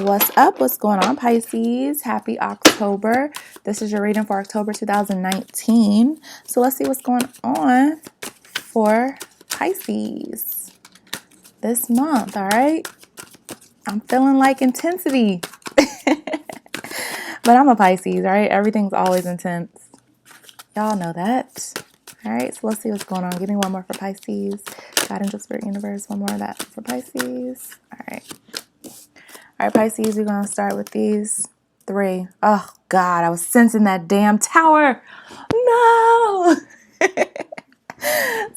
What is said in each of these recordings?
What's up? What's going on, Pisces? Happy October. This is your reading for October 2019. So let's see what's going on for Pisces this month, all right? I'm feeling like intensity. But I'm a Pisces, all right? Everything's always intense. Y'all know that. All right, so let's see what's going on. Give me one more for Pisces. God, Angel, Spirit, Universe, one more of that for Pisces. All right. All right, Pisces, we're going to start with these three. Oh, God, I was sensing that damn tower. No.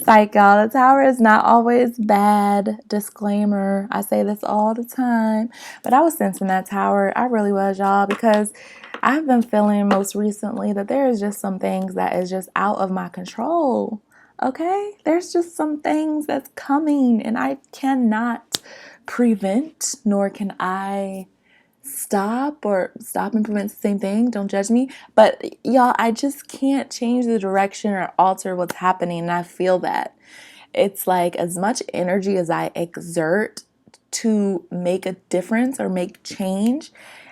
Psych, y'all. The tower is not always bad. Disclaimer. I say this all the time. But I was sensing that tower. I really was, y'all, because I've been feeling most recently that there is just some things that is just out of my control. Okay? There's just some things that's coming and I cannot prevent, nor can I stop and prevent the same thing. Don't judge me. But y'all, I just can't change the direction or alter what's happening. And I feel that it's like as much energy as I exert to make a difference or make change,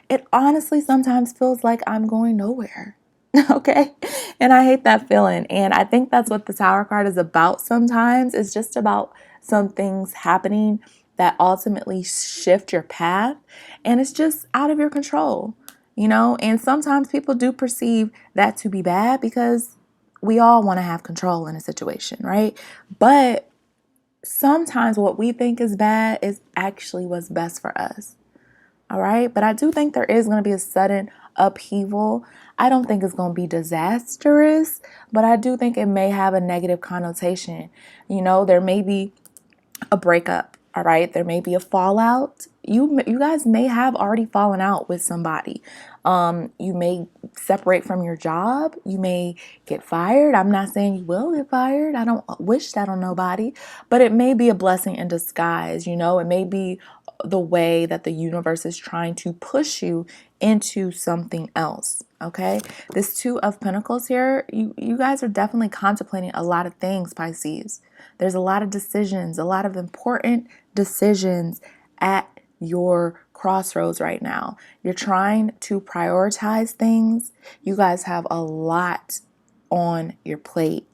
it honestly sometimes feels like I'm going nowhere. Okay. And I hate that feeling. And I think that's what the Tower card is about sometimes. It's just about some things happening that ultimately shift your path. And it's just out of your control, you know? And sometimes people do perceive that to be bad because we all want to have control in a situation, right? But sometimes what we think is bad is actually what's best for us. All right. But I do think there is going to be a sudden upheaval. I don't think it's going to be disastrous, but I do think it may have a negative connotation. You know, there may be a breakup. All right. There may be a fallout. You guys may have already fallen out with somebody. You may separate from your job. You may get fired. I'm not saying you will get fired. I don't wish that on nobody, but it may be a blessing in disguise. You know, it may be the way that the universe is trying to push you into something else. Okay. This Two of Pentacles here, you guys are definitely contemplating a lot of things, Pisces. There's a lot of decisions, a lot of important decisions at your crossroads right now. You're trying to prioritize things. You guys have a lot on your plate.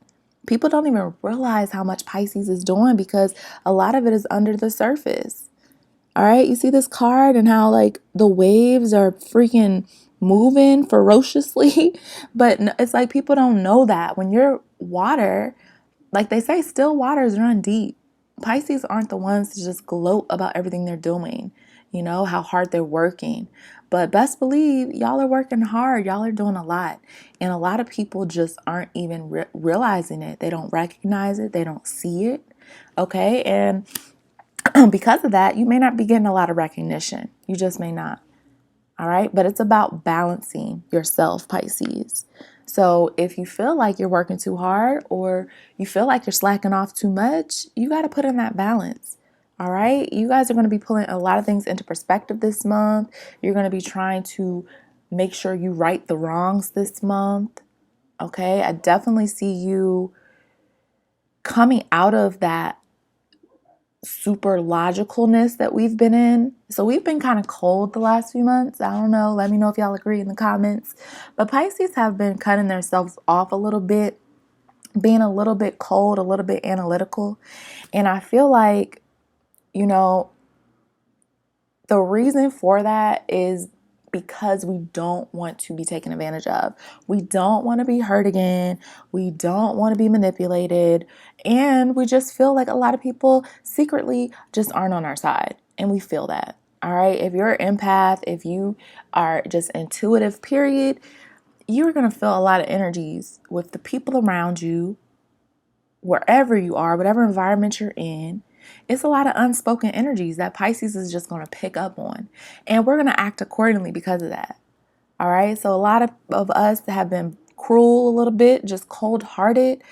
People don't even realize how much Pisces is doing because a lot of it is under the surface. All right, you see this card and how like the waves are freaking moving ferociously, but it's like people don't know that when you're water, like they say, still waters run deep. Pisces aren't the ones to just gloat about everything they're doing, you know, how hard they're working. But best believe y'all are working hard. Y'all are doing a lot. And a lot of people just aren't even realizing it. They don't recognize it. They don't see it. Okay. And because of that, you may not be getting a lot of recognition. You just may not. All right. But it's about balancing yourself, Pisces. So if you feel like you're working too hard or you feel like you're slacking off too much, you got to put in that balance. All right. You guys are going to be pulling a lot of things into perspective this month. You're going to be trying to make sure you right the wrongs this month. Okay. I definitely see you coming out of that super logicalness that we've been in. So we've been kind of cold the last few months. I don't know. Let me know if y'all agree in the comments. But Pisces have been cutting themselves off a little bit, being a little bit cold, a little bit analytical. And I feel like, you know, the reason for that is because we don't want to be taken advantage of. We don't want to be hurt again. We don't want to be manipulated. And we just feel like a lot of people secretly just aren't on our side. And we feel that. All right. If you're an empath, if you are just intuitive, period, you're going to feel a lot of energies with the people around you, wherever you are, whatever environment you're in. It's a lot of unspoken energies that Pisces is just going to pick up on. And we're going to act accordingly because of that. All right. So a lot of us have been cruel a little bit, just cold-hearted.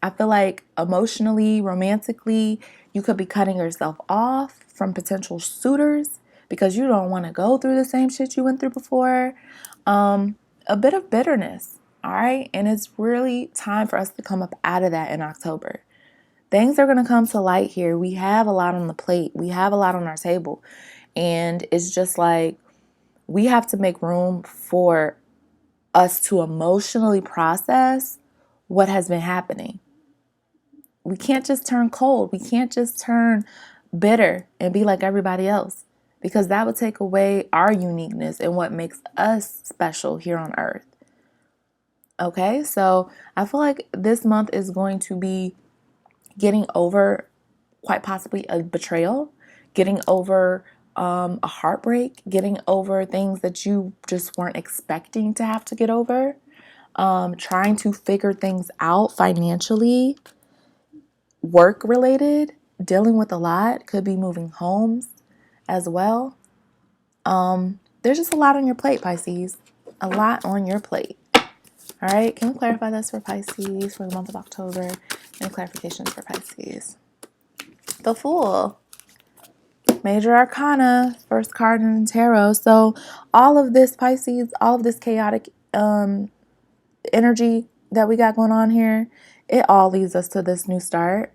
I feel like emotionally, romantically, you could be cutting yourself off from potential suitors because you don't want to go through the same shit you went through before. A bit of bitterness. All right. And it's really time for us to come up out of that in October. Things are going to come to light here. We have a lot on the plate. We have a lot on our table. And it's just like we have to make room for us to emotionally process what has been happening. We can't just turn cold. We can't just turn bitter and be like everybody else, because that would take away our uniqueness and what makes us special here on earth. Okay, so I feel like this month is going to be getting over quite possibly a betrayal, getting over a heartbreak, getting over things that you just weren't expecting to have to get over, trying to figure things out financially, work related, dealing with a lot, could be moving homes as well. There's just a lot on your plate, Pisces. A lot on your plate. All right, can we clarify this for Pisces for the month of October? Any clarifications for Pisces? The Fool. Major Arcana, first card in the tarot. So all of this, Pisces, all of this chaotic energy that we got going on here, it all leads us to this new start,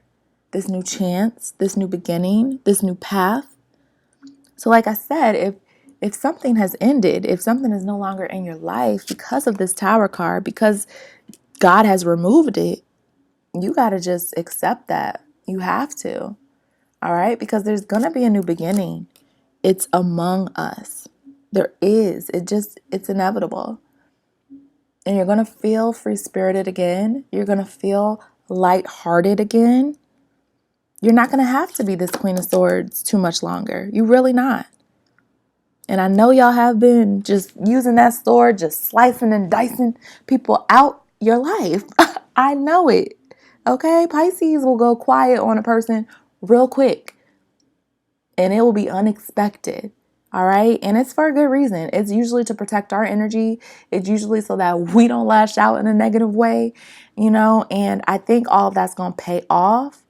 this new chance, this new beginning, this new path. So like I said, if something has ended, if something is no longer in your life because of this Tower card, because God has removed it, you got to just accept that. You have to. All right? Because there's going to be a new beginning. It's among us. There is. It's inevitable. And you're going to feel free-spirited again. You're going to feel lighthearted again. You're not going to have to be this Queen of Swords too much longer. You're really not. And I know y'all have been just using that sword, just slicing and dicing people out your life. I know it. Okay? Pisces will go quiet on a person real quick. And it will be unexpected. All right? And it's for a good reason. It's usually to protect our energy. It's usually so that we don't lash out in a negative way, and I think all of that's going to pay off.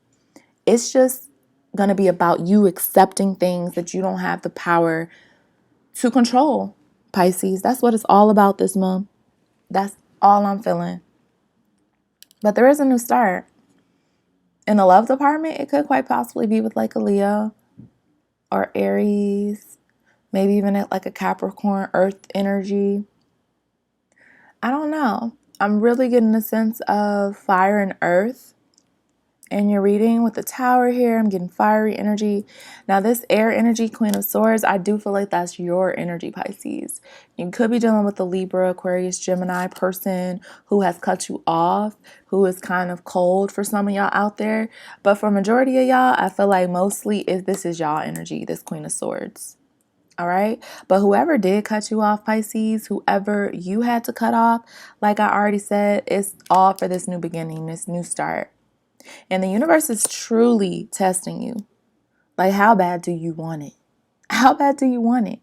It's just going to be about you accepting things that you don't have the power to control, Pisces. That's what it's all about this month. That's all I'm feeling. But there is a new start. In the love department, it could quite possibly be with like a Leo or Aries, maybe even like a Capricorn, earth energy. I don't know. I'm really getting a sense of fire and earth. And you're reading with the Tower here. I'm getting fiery energy. Now, this air energy, Queen of Swords, I do feel like that's your energy, Pisces. You could be dealing with a Libra, Aquarius, Gemini person who has cut you off, who is kind of cold for some of y'all out there. But for majority of y'all, I feel like mostly this is y'all energy, this Queen of Swords. All right. But whoever did cut you off, Pisces, whoever you had to cut off, like I already said, it's all for this new beginning, this new start. And the universe is truly testing you. Like, how bad do you want it? How bad do you want it?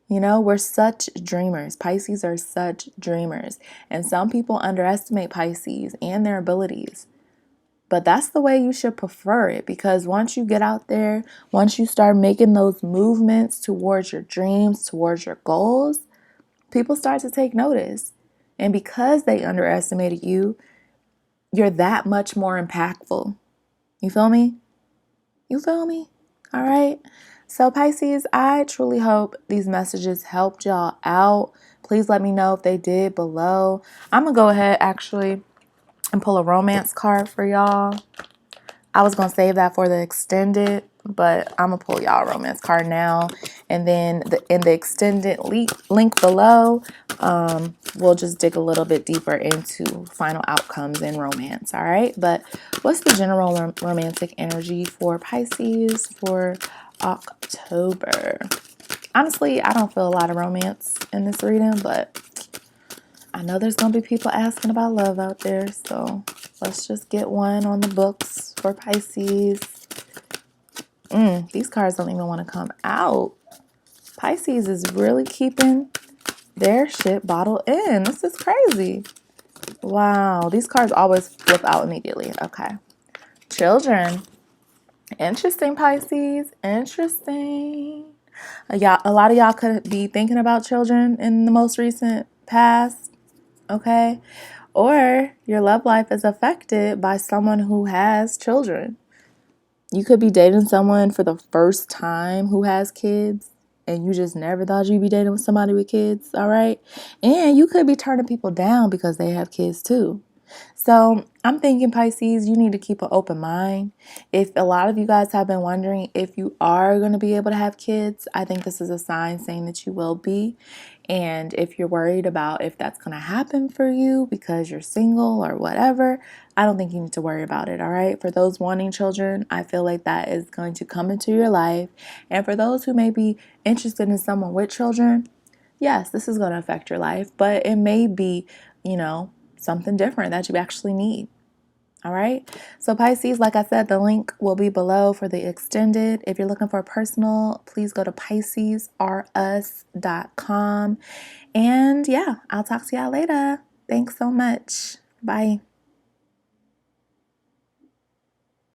We're such dreamers. Pisces are such dreamers. And some people underestimate Pisces and their abilities. But that's the way you should prefer it, because once you get out there, once you start making those movements towards your dreams, towards your goals, people start to take notice. And because they underestimated you, you're that much more impactful. You feel me? You feel me? All right. So Pisces, I truly hope these messages helped y'all out. Please let me know if they did below. I'm going to go ahead actually and pull a romance card for y'all. I was going to save that for the extended, but I'm going to pull y'all a romance card now. And then in the extended link below, we'll just dig a little bit deeper into final outcomes in romance. All right. But what's the general romantic energy for Pisces for October? Honestly, I don't feel a lot of romance in this reading, but I know there's going to be people asking about love out there. So let's just get one on the books for Pisces. These cards don't even want to come out. Pisces is really keeping their shit bottled in. This is crazy. Wow. These cards always flip out immediately. Okay. Children. Interesting, Pisces. Interesting. A lot of y'all could be thinking about children in the most recent past. Okay. Or your love life is affected by someone who has children. You could be dating someone for the first time who has kids. and you just never thought you'd be dating with somebody with kids, all right? And you could be turning people down because they have kids too. So I'm thinking, Pisces, you need to keep an open mind. If a lot of you guys have been wondering if you are going to be able to have kids, I think this is a sign saying that you will be. And if you're worried about if that's going to happen for you because you're single or whatever, I don't think you need to worry about it, all right? For those wanting children, I feel like that is going to come into your life. And for those who may be interested in someone with children, yes, this is going to affect your life, but it may be, something different that you actually need. All right. So Pisces, like I said, the link will be below for the extended. If you're looking for a personal, please go to PiscesRUs.com. And yeah, I'll talk to y'all later. Thanks so much. Bye.